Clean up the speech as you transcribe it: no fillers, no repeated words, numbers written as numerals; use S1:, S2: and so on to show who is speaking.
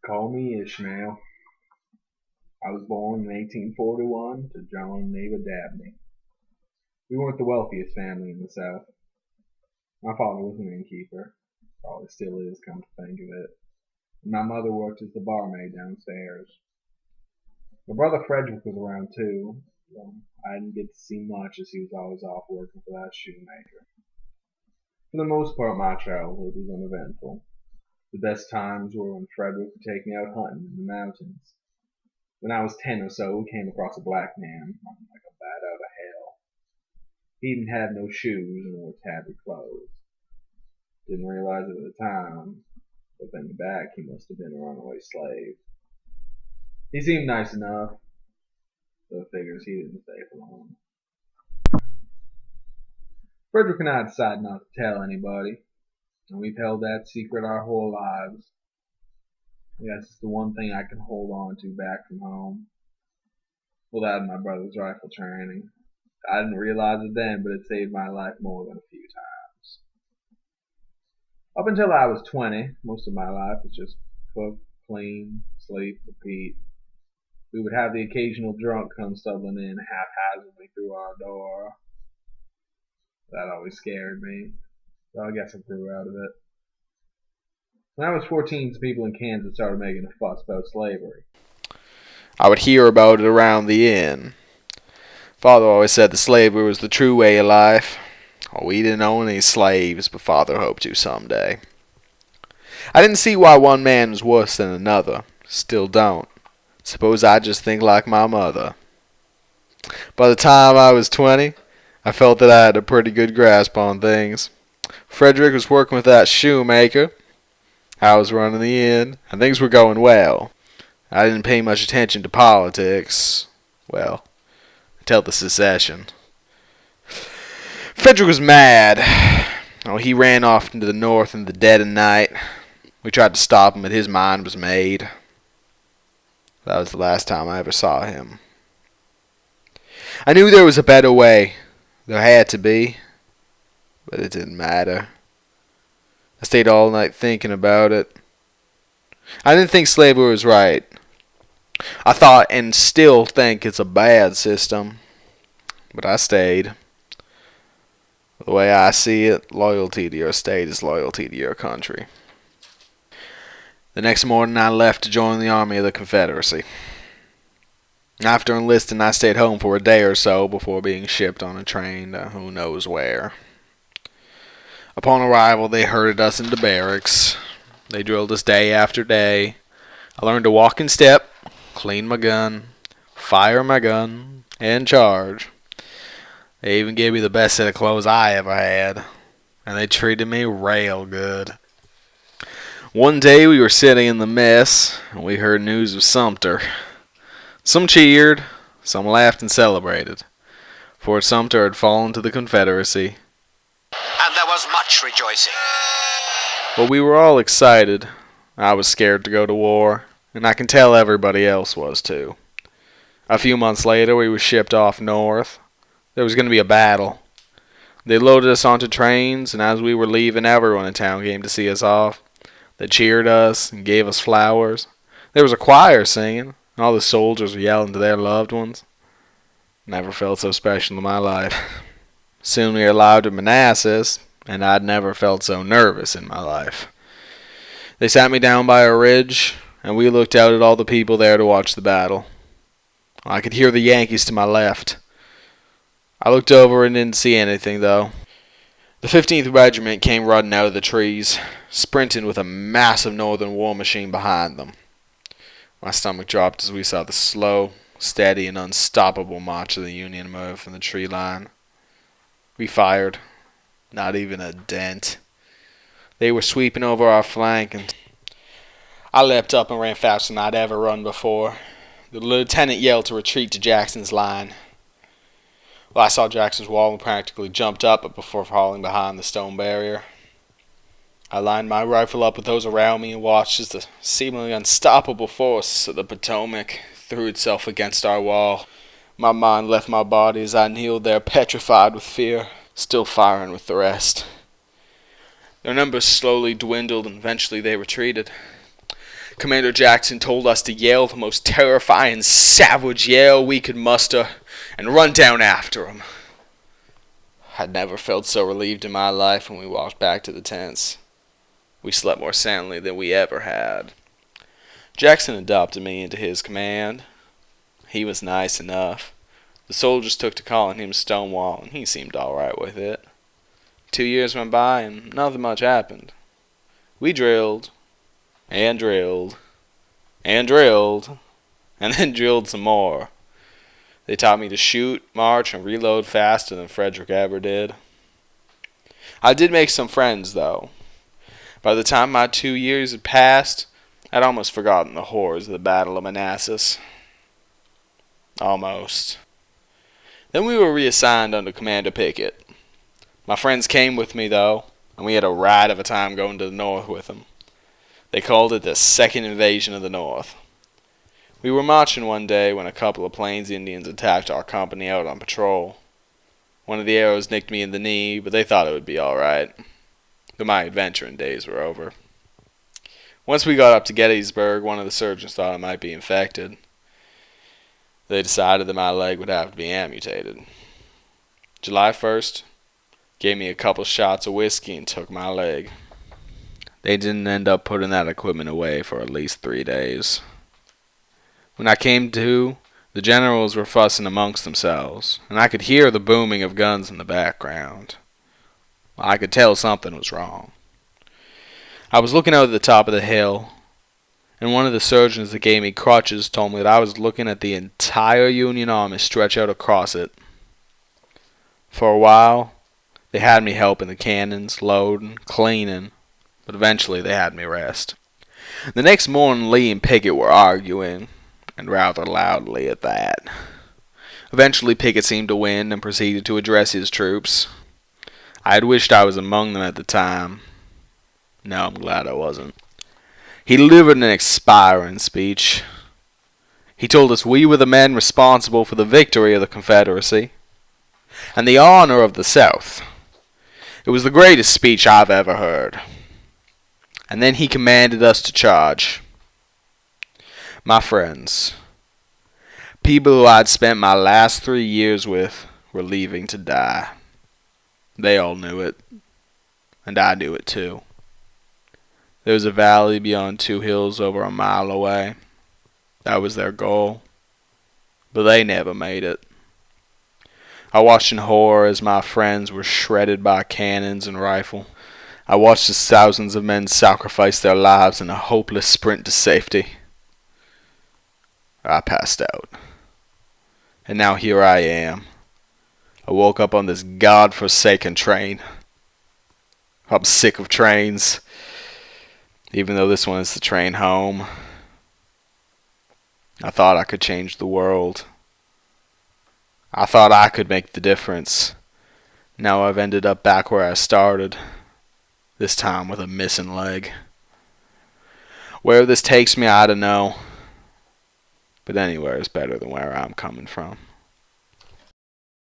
S1: Call me Ishmael. I was born in 1841 to John and Eva Dabney. We weren't the wealthiest family in the South. My father was an innkeeper. Probably still is, come to think of it. And my mother worked as the barmaid downstairs. My brother Frederick was around too. Though I didn't get to see much as he was always off working for that shoemaker. For the most part, my childhood was uneventful. The best times were when Frederick would take me out hunting in the mountains. When I was 10 or so, we came across a black man, like a bat out of hell. He didn't have no shoes and wore tattered clothes. Didn't realize it at the time, but thinking back, he must have been a runaway slave. He seemed nice enough, though figures he didn't stay for long. Frederick and I decided not to tell anybody, and we've held that secret our whole lives. I guess it's the one thing I can hold on to back from home. Well, that and my brother's rifle training. I didn't realize it then, but it saved my life more than a few times. Up until I was 20, most of my life was just cook, clean, sleep, repeat. We would have the occasional drunk come stumbling in haphazardly through our door. That always scared me, so I guess I grew out of it. When I was 14, some people in Kansas started making a fuss about slavery.
S2: I would hear about it around the inn. Father always said that slavery was the true way of life. Oh, we didn't own any slaves, but Father hoped to someday. I didn't see why one man was worse than another. Still don't. Suppose I just think like my mother. By the time I was 20, I felt that I had a pretty good grasp on things. Frederick was working with that shoemaker. I was running the inn, and things were going well. I didn't pay much attention to politics. Well, until the secession. Frederick was mad. Oh, he ran off into the north in the dead of night. We tried to stop him, but his mind was made. That was the last time I ever saw him. I knew there was a better way. There had to be. But it didn't matter. I stayed all night thinking about it. I didn't think slavery was right. I thought and still think it's a bad system. But I stayed. The way I see it, loyalty to your state is loyalty to your country. The next morning I left to join the Army of the Confederacy. After enlisting, I stayed home for a day or so before being shipped on a train to who knows where. Upon arrival, they herded us into barracks. They drilled us day after day. I learned to walk in step, clean my gun, fire my gun, and charge. They even gave me the best set of clothes I ever had, and they treated me real good. One day we were sitting in the mess, and we heard news of Sumter. Some cheered, some laughed and celebrated. Fort Sumter had fallen to the Confederacy.
S3: And there was much rejoicing.
S2: But we were all excited. I was scared to go to war, and I can tell everybody else was too. A few months later, we were shipped off north. There was going to be a battle. They loaded us onto trains, and as we were leaving, everyone in town came to see us off. They cheered us and gave us flowers. There was a choir singing, and all the soldiers were yelling to their loved ones. Never felt so special in my life. Soon we arrived at Manassas, and I'd never felt so nervous in my life. They sat me down by a ridge, and we looked out at all the people there to watch the battle. I could hear the Yankees to my left. I looked over and didn't see anything, though. The 15th Regiment came running out of the trees, sprinting with a massive Northern war machine behind them. My stomach dropped as we saw the slow, steady, and unstoppable march of the Union emerge from the tree line. We fired. Not even a dent. They were sweeping over our flank, and I leapt up and ran faster than I'd ever run before. The lieutenant yelled to retreat to Jackson's line. Well, I saw Jackson's wall and practically jumped up before falling behind the stone barrier. I lined my rifle up with those around me and watched as the seemingly unstoppable force of the Potomac threw itself against our wall. My mind left my body as I kneeled there petrified with fear, still firing with the rest. Their numbers slowly dwindled and eventually they retreated. Commander Jackson told us to yell the most terrifying, savage yell we could muster and run down after him. I'd never felt so relieved in my life when we walked back to the tents. We slept more soundly than we ever had. Jackson adopted me into his command. He was nice enough. The soldiers took to calling him Stonewall, and he seemed all right with it. 2 years went by, and nothing much happened. We drilled, and drilled, and drilled, and then drilled some more. They taught me to shoot, march, and reload faster than Frederick ever did. I did make some friends, though. By the time my 2 years had passed, I'd almost forgotten the horrors of the Battle of Manassas. Almost. Then we were reassigned under Commander Pickett. My friends came with me, though, and we had a ride of a time going to the north with them. They called it the Second Invasion of the North. We were marching one day when a couple of Plains Indians attacked our company out on patrol. One of the arrows nicked me in the knee, but they thought it would be all right. But my adventuring days were over. Once we got up to Gettysburg, one of the surgeons thought I might be infected. They decided that my leg would have to be amputated. July 1st, gave me a couple shots of whiskey and took my leg. They didn't end up putting that equipment away for at least 3 days. When I came to, the generals were fussing amongst themselves, and I could hear the booming of guns in the background. I could tell something was wrong. I was looking out at the top of the hill, and one of the surgeons that gave me crutches told me that I was looking at the entire Union Army stretch out across it. For a while, they had me helping the cannons, loading, cleaning, but eventually they had me rest. The next morning, Lee and Pickett were arguing, and rather loudly at that. Eventually, Pickett seemed to win and proceeded to address his troops. I had wished I was among them at the time. No, I'm glad I wasn't. He delivered an expiring speech. He told us we were the men responsible for the victory of the Confederacy and the honor of the South. It was the greatest speech I've ever heard. And then he commanded us to charge. My friends, people who I'd spent my last 3 years with, were leaving to die. They all knew it, and I knew it too. There was a valley beyond 2 hills over a mile away. That was their goal, but they never made it. I watched in horror as my friends were shredded by cannons and rifle. I watched as thousands of men sacrificed their lives in a hopeless sprint to safety. I passed out. And now here I am. I woke up on this God-forsaken train. I'm sick of trains. Even though this one is the train home. I thought I could change the world. I thought I could make the difference. Now I've ended up back where I started. This time with a missing leg. Where this takes me, I don't know. But anywhere is better than where I'm coming from.